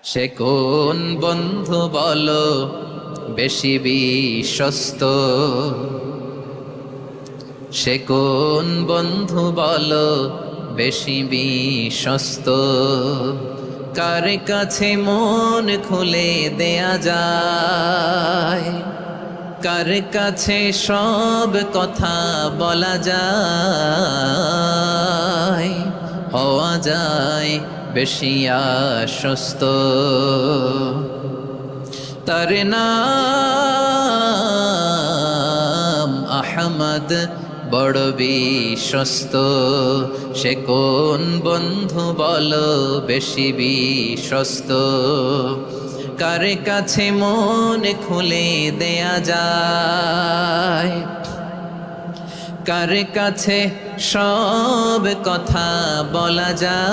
সে কোন বন্ধু বলো বেশি বিশ্বস্ত? সে কোন বন্ধু বলো বেশি বিশ্বস্ত? কার কাছে মন খুলে দেয়া যায়? কার কাছে সব কথা বলা যায়? হওয়া যায় বেশি আশ্বস্ত। তার নাম আহমদ, বড় বিশ্বস্ত। সে কোন বন্ধু বলো বেশি বিশ্বস্ত? কার কাছে মন খুলে দেয়া যায়? কার কাছে সব কথা বলা যায়?